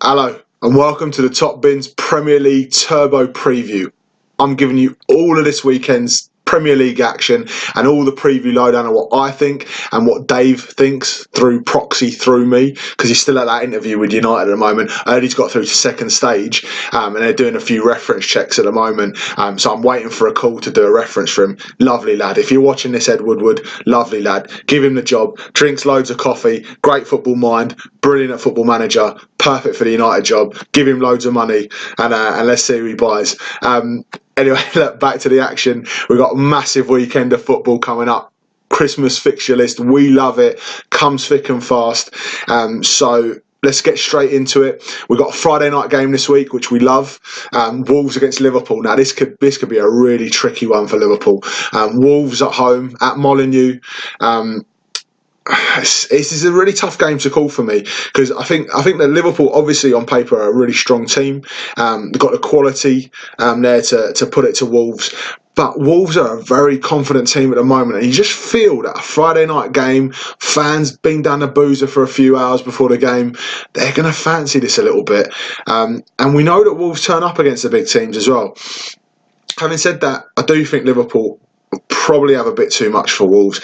Hello and welcome to the Top Bins Premier League Turbo Preview. I'm giving you all of this weekend's Premier League action and all the preview lowdown of what I think and what Dave thinks through proxy through me, because he's still at that interview with United at the moment. I heard he's got through to second stage and they're doing a few reference checks at the moment, so I'm waiting for a call to do a reference for him. Lovely lad. If you're watching this, Ed Woodward, lovely lad. Give him the job. Drinks loads of coffee, great football mind, brilliant at Football Manager, perfect for the United job. Give him loads of money and let's see who he buys. Anyway, look, back to the action. We've got a massive weekend of football coming up. Christmas fixture list, we love it. Comes thick and fast. So let's get straight into it. We've got a Friday night game this week, which we love. Wolves against Liverpool. Now, this could be a really tricky one for Liverpool. Wolves at home, at Molineux. This is a really tough game to call for me, because I think that Liverpool, obviously on paper, are a really strong team. They've got the quality there to put it to Wolves. But Wolves are a very confident team at the moment, and you just feel that a Friday night game, fans been down the boozer for a few hours before the game, they're going to fancy this a little bit. And we know that Wolves turn up against the big teams as well. Having said that, I do think Liverpool probably have a bit too much for Wolves.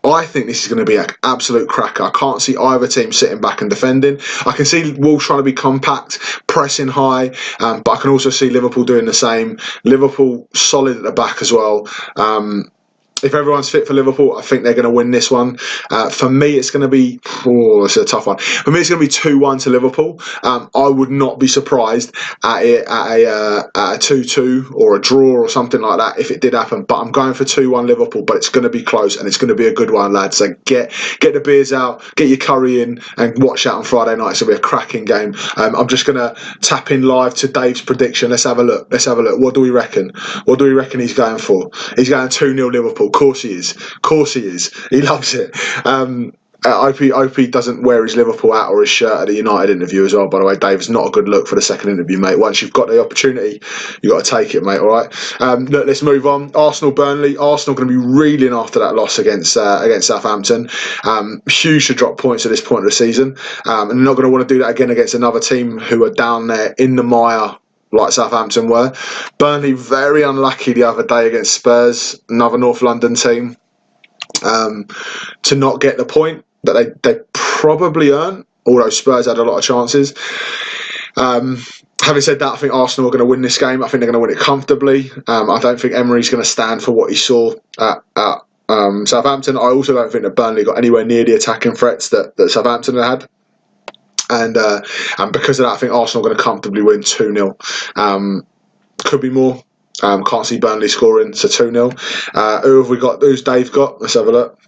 I think this is going to be an absolute cracker. I can't see either team sitting back and defending. I can see Wolves trying to be compact, pressing high, but I can also see Liverpool doing the same. Liverpool solid at the back as well. If everyone's fit for Liverpool, I think they're going to win this one. For me, it's going to be... it's a tough one. For me, it's going to be 2-1 to Liverpool. I would not be surprised at a 2-2 or a draw or something like that if it did happen. But I'm going for 2-1 Liverpool, but it's going to be close and it's going to be a good one, lads. So get the beers out, get your curry in and watch that on Friday night. It's going to be a cracking game. I'm just going to tap in live to Dave's prediction. Let's have a look. What do we reckon? What do we reckon he's going for? He's going 2-0 Liverpool. Of course he is. He loves it. I hope he doesn't wear his Liverpool hat or his shirt at the United interview as well, by the way, Dave. It's not a good look for the second interview, mate. Once you've got the opportunity, you've got to take it, mate, all right? Look, let's move on. Burnley. Arsenal going to be reeling after that loss against Southampton. Huge to drop points at this point of the season. And they're not going to want to do that again against another team who are down there in the mire, like Southampton were. Burnley very unlucky the other day against Spurs, another North London team, to not get the point that they probably earned, although Spurs had a lot of chances. Having said that, I think Arsenal are going to win this game. I think they're going to win it comfortably. I don't think Emery's going to stand for what he saw at Southampton. I also don't think that Burnley got anywhere near the attacking threats that Southampton had. And because of that, I think Arsenal are going to comfortably win 2-0. Could be more. Can't see Burnley scoring, so 2-0. Who have we got? Who's Dave got? Let's have a look.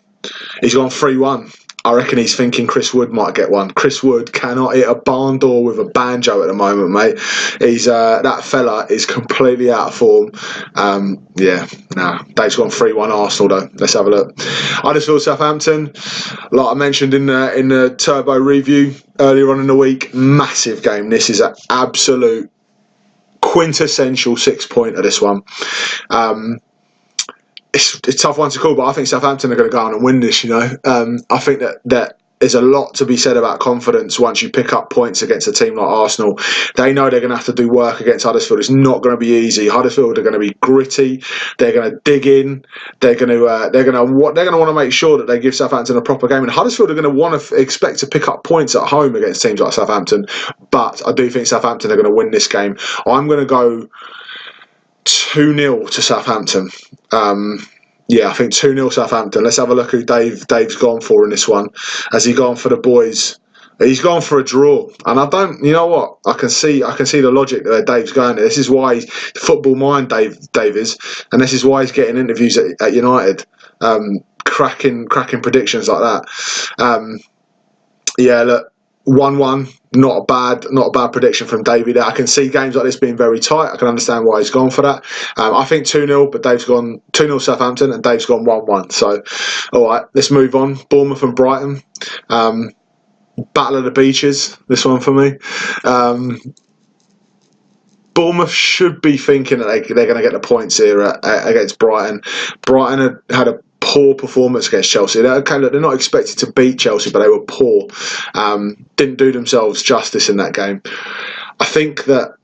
He's gone 3-1. I reckon he's thinking Chris Wood might get one. Chris Wood cannot hit a barn door with a banjo at the moment, mate. He's that fella is completely out of form. Dave's gone 3-1 Arsenal though. Let's have a look. Huddersfield Southampton, like I mentioned in the Turbo review earlier on in the week, massive game. This is an absolute quintessential 6-pointer, this one. It's a tough one to call, but I think Southampton are going to go on and win this, you know. I think that there's a lot to be said about confidence once you pick up points against a team like Arsenal. They know they're going to have to do work against Huddersfield. It's not going to be easy. Huddersfield are going to be gritty. They're going to dig in. They're going to want to make sure that they give Southampton a proper game. And Huddersfield are going to want to expect to pick up points at home against teams like Southampton. But I do think Southampton are going to win this game. I'm going to go 2-0 to Southampton. I think 2-0 Southampton. Let's have a look who Dave's gone for in this one. Has he gone for the boys? He's gone for a draw, and I don't. You know what? I can see the logic that Dave's going there. This is why he's football mind, Dave is, and this is why he's getting interviews at United, cracking predictions like that. Look, 1-1. Not a bad prediction from Davey there. I can see games like this being very tight. I can understand why he's gone for that. I think 2-0, but Dave's gone 2-0 Southampton and Dave's gone 1-1. So, all right, let's move on. Bournemouth and Brighton. Battle of the Beaches, this one for me. Bournemouth should be thinking that they're going to get the points here against Brighton. Brighton had a poor performance against Chelsea. Okay, look, they're not expected to beat Chelsea, but they were poor. Didn't do themselves justice in that game. I think that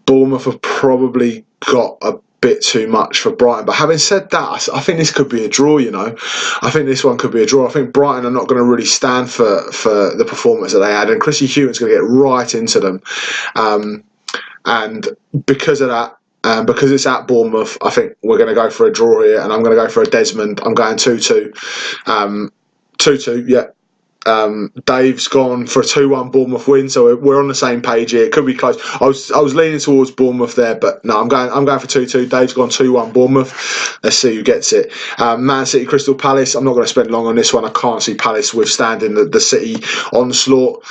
Bournemouth have probably got a bit too much for Brighton. But having said that, I think this could be a draw, you know. I think this one could be a draw. I think Brighton are not going to really stand for the performance that they had, and Chrissy Hughton's going to get right into them. And because of that, because it's at Bournemouth, I think we're going to go for a draw here, and I'm going to go for a Desmond. I'm going 2-2. 2-2, yeah. Dave's gone for a 2-1 Bournemouth win, so we're on the same page here. It could be close. I was leaning towards Bournemouth there, but no, I'm going for 2-2. Dave's gone 2-1 Bournemouth. Let's see who gets it. Man City Crystal Palace. I'm not going to spend long on this one. I can't see Palace withstanding the City onslaught.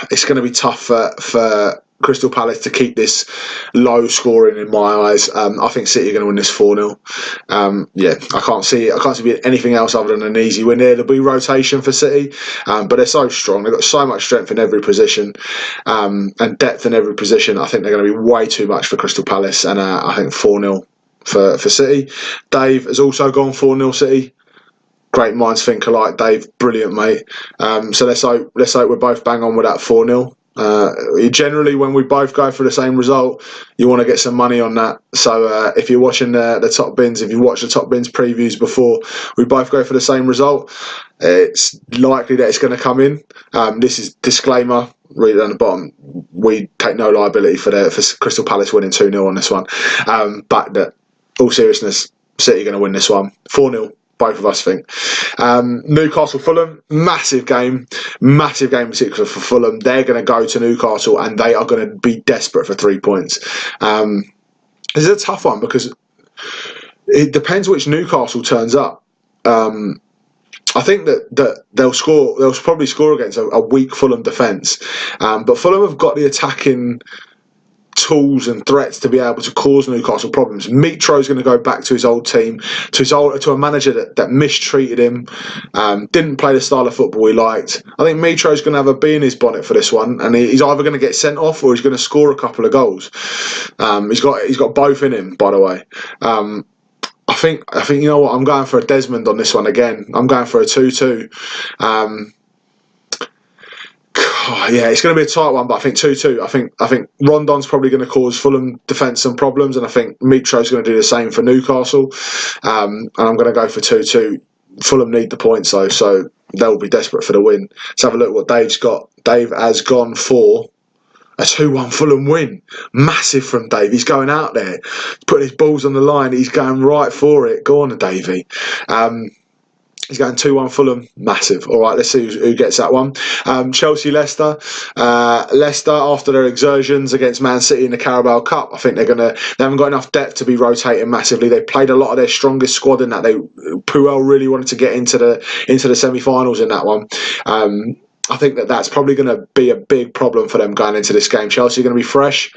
It's going to be tough for Crystal Palace to keep this low scoring in my eyes. I think City are going to win this 4-0. Yeah, I can't see anything else other than an easy win here. There'll be rotation for City, but they're so strong. They've got so much strength in every position and depth in every position. I think they're going to be way too much for Crystal Palace, and I think 4-0 for City. Dave has also gone 4-0 City. Great minds think alike, Dave. Brilliant, mate. So let's hope we're both bang on with that 4-0. Generally, when we both go for the same result, you want to get some money on that. So if you're watching the top bins, if you watch the top bins previews before, we both go for the same result, it's likely that it's going to come in. This is disclaimer, read it down the bottom. We take no liability for Crystal Palace winning 2-0 on this one. But all seriousness, City are going to win this one 4-0. Both of us think. Newcastle Fulham, massive game, particularly for Fulham. They're going to go to Newcastle and they are going to be desperate for 3 points. This is a tough one because it depends which Newcastle turns up. I think that they'll probably score against a weak Fulham defence, but Fulham have got the attacking tools and threats to be able to cause Newcastle problems. Mitro's going to go back to his old team, to a manager that mistreated him, didn't play the style of football he liked. I think Mitro's going to have a bee in his bonnet for this one, and he's either going to get sent off or he's going to score a couple of goals. He's got both in him, by the way. I think you know what, I'm going for a Desmond on this one again. I'm going for a 2-2. Yeah, it's going to be a tight one, but I think 2-2. I think Rondon's probably going to cause Fulham defence some problems, and I think Mitro's going to do the same for Newcastle. And I'm going to go for 2-2. Fulham need the points though, so they'll be desperate for the win. Let's have a look what Dave's got. Dave has gone for a 2-1 Fulham win. Massive from Dave. He's going out there, putting his balls on the line. He's going right for it. Go on, Davey. He's going 2-1 Fulham. Massive. All right, let's see who gets that one. Chelsea-Leicester. Leicester, after their exertions against Man City in the Carabao Cup, I think they haven't got enough depth to be rotating massively. They played a lot of their strongest squad in that. Puel really wanted to get into the semi-finals in that one. I think that's probably going to be a big problem for them going into this game. Chelsea are going to be fresh.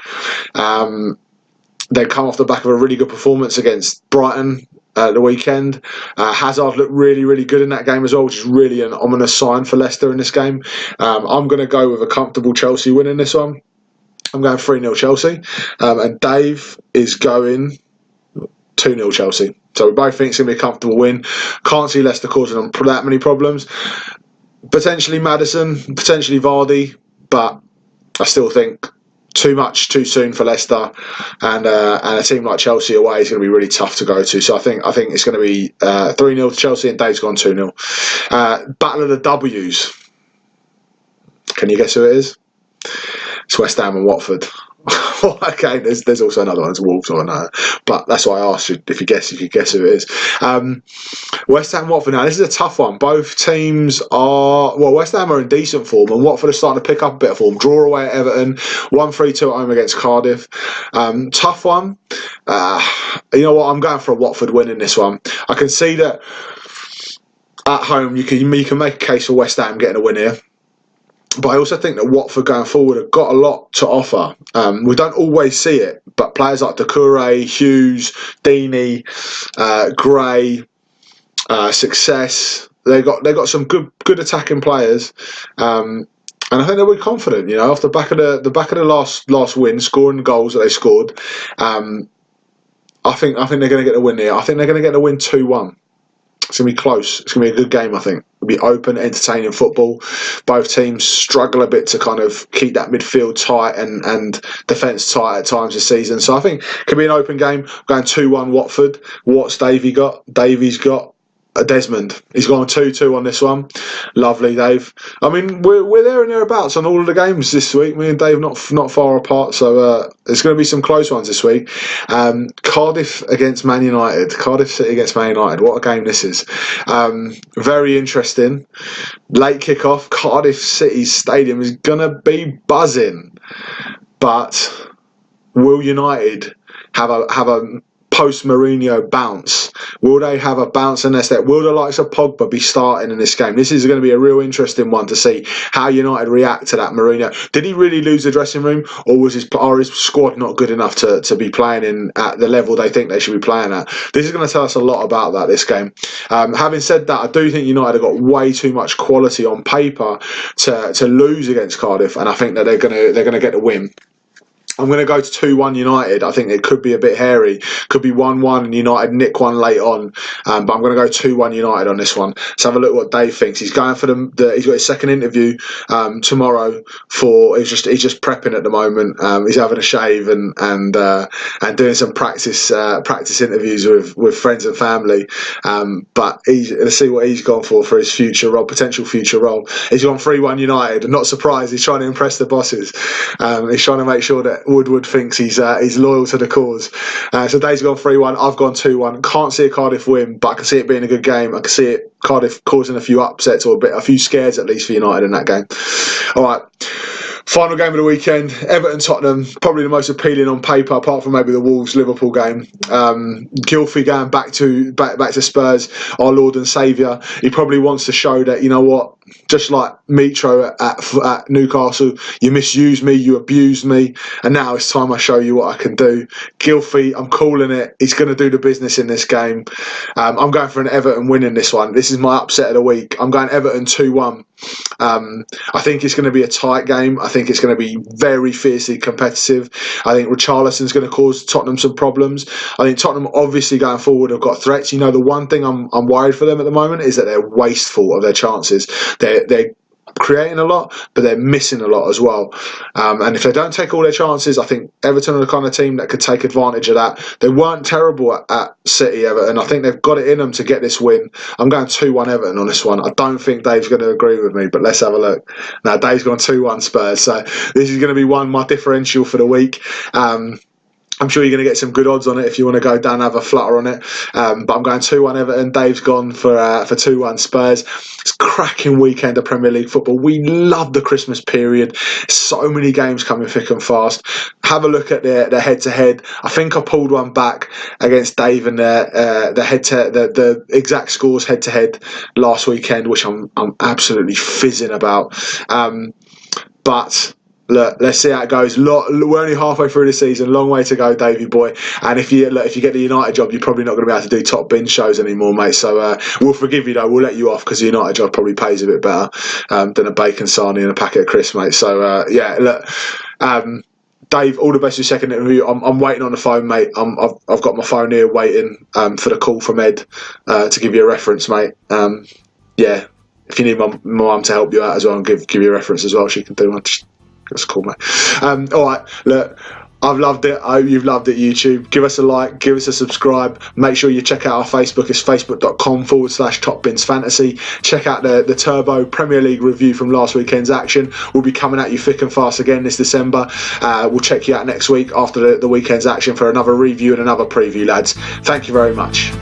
They come off the back of a really good performance against Brighton the weekend. Hazard looked really, really good in that game as well, which is really an ominous sign for Leicester in this game. I'm going to go with a comfortable Chelsea win in this one. I'm going 3-0 Chelsea. And Dave is going 2-0 Chelsea. So we both think it's going to be a comfortable win. Can't see Leicester causing them that many problems. Potentially Maddison, potentially Vardy, but I still think too much too soon for Leicester, and a team like Chelsea away is going to be really tough to go to. So I think it's going to be 3-0 to Chelsea, and Dave's gone 2-0. Battle of the W's. Can you guess who it is? It's West Ham and Watford. Okay, there's also another one, it's Wolves, I know, but that's why I asked you if you could guess who it is. West Ham, Watford. Now this is a tough one. Both teams West Ham are in decent form, and Watford are starting to pick up a bit of form. Draw away at Everton, 1-3-2 at home against Cardiff. Tough one. You know what? I'm going for a Watford win in this one. I can see that at home you can make a case for West Ham getting a win here. But I also think that Watford going forward have got a lot to offer. We don't always see it, but players like Doucouré, Hughes, Deeney, Gray, Success, they've got some good attacking players, and I think they'll be confident. You know, off the back of the last win, scoring the goals that they scored. I think they're going to get the win here. I think they're going to get the win 2-1. It's going to be close. It's going to be a good game, I think. It'll be open, entertaining football. Both teams struggle a bit to kind of keep that midfield tight and defence tight at times this season. So I think it could be an open game. Going 2-1 Watford. What's Davey got? Davey's got a Desmond. He's gone 2-2 on this one. Lovely, Dave. I mean, we're there and thereabouts on all of the games this week. Me and Dave not far apart, so there's going to be some close ones this week. Cardiff against Man United. Cardiff City against Man United. What a game this is. Very interesting. Late kickoff. Cardiff City's stadium is going to be buzzing. But will United have a post-Mourinho bounce? Will they have a bounce in their step? Will the likes of Pogba be starting in this game? This is going to be a real interesting one to see how United react to that Mourinho. Did he really lose the dressing room, or was his squad not good enough to be playing at the level they think they should be playing at? This is going to tell us a lot about this game. Having said that, I do think United have got way too much quality on paper to lose against Cardiff, and I think that they're going to get the win. I'm going to go to 2-1 United. I think it could be a bit hairy. Could be 1-1 and United nick one late on. But I'm going to go 2-1 United on this one. Let's have a look what Dave thinks. He's going for he's got his second interview tomorrow. He's just prepping at the moment. He's having a shave and doing some practice interviews with friends and family. But let's see what he's gone for his potential future role. He's gone 3-1 United. I'm not surprised. He's trying to impress the bosses. He's trying to make sure that Woodward thinks he's loyal to the cause. So Dave's gone 3-1. I've gone 2-1. Can't see a Cardiff win, but I can see it being a good game. I can see it Cardiff causing a few upsets or a few scares at least for United in that game. All right. Final game of the weekend, Everton-Tottenham, probably the most appealing on paper, apart from maybe the Wolves-Liverpool game. Gylfi going back to Spurs, our Lord and Saviour. He probably wants to show that, you know what, just like Mitro at Newcastle, you misused me, you abused me, and now it's time I show you what I can do. Gylfi, I'm calling it. He's going to do the business in this game. I'm going for an Everton win in this one. This is my upset of the week. I'm going Everton 2-1. I think it's going to be a tight game. I think it's going to be very fiercely competitive. I think Richarlison's going to cause Tottenham some problems. I think Tottenham obviously going forward have got threats. You know, the one thing I'm worried for them at the moment is that they're wasteful of their chances. They're creating a lot, but they're missing a lot as well. And if they don't take all their chances, I think Everton are the kind of team that could take advantage of that. They weren't terrible at City, Everton. I think they've got it in them to get this win. I'm going 2-1 Everton on this one. I don't think Dave's going to agree with me, but let's have a look. Now, Dave's gone 2-1 Spurs, so this is going to be my differential for the week. I'm sure you're going to get some good odds on it if you want to go down and have a flutter on it. But I'm going 2-1 Everton. Dave's gone for 2-1 Spurs. It's a cracking weekend of Premier League football. We love the Christmas period. So many games coming thick and fast. Have a look at the head-to-head. I think I pulled one back against Dave and the exact scores head-to-head last weekend, which I'm absolutely fizzing about. But look, let's see how it goes. We're only halfway through the season. Long way to go, Davey boy. And if you get the United job, you're probably not going to be able to do top bin shows anymore, mate. So we'll forgive you, though. We'll let you off because the United job probably pays a bit better than a bacon sarnie and a packet of crisps, mate. So, yeah, look. Dave, all the best for your second interview. I'm waiting on the phone, mate. I've got my phone here waiting for the call from Ed to give you a reference, mate. Yeah, if you need my mum to help you out as well and give you a reference as well, she can do one. That's cool, mate. All right, look, I've loved it. I hope you've loved it, YouTube. Give us a like, give us a subscribe. Make sure you check out our Facebook. It's facebook.com/TopBinsFantasy. Check out the Turbo Premier League review from last weekend's action. We'll be coming at you thick and fast again this December. We'll check you out next week after the weekend's action for another review and another preview, lads. Thank you very much.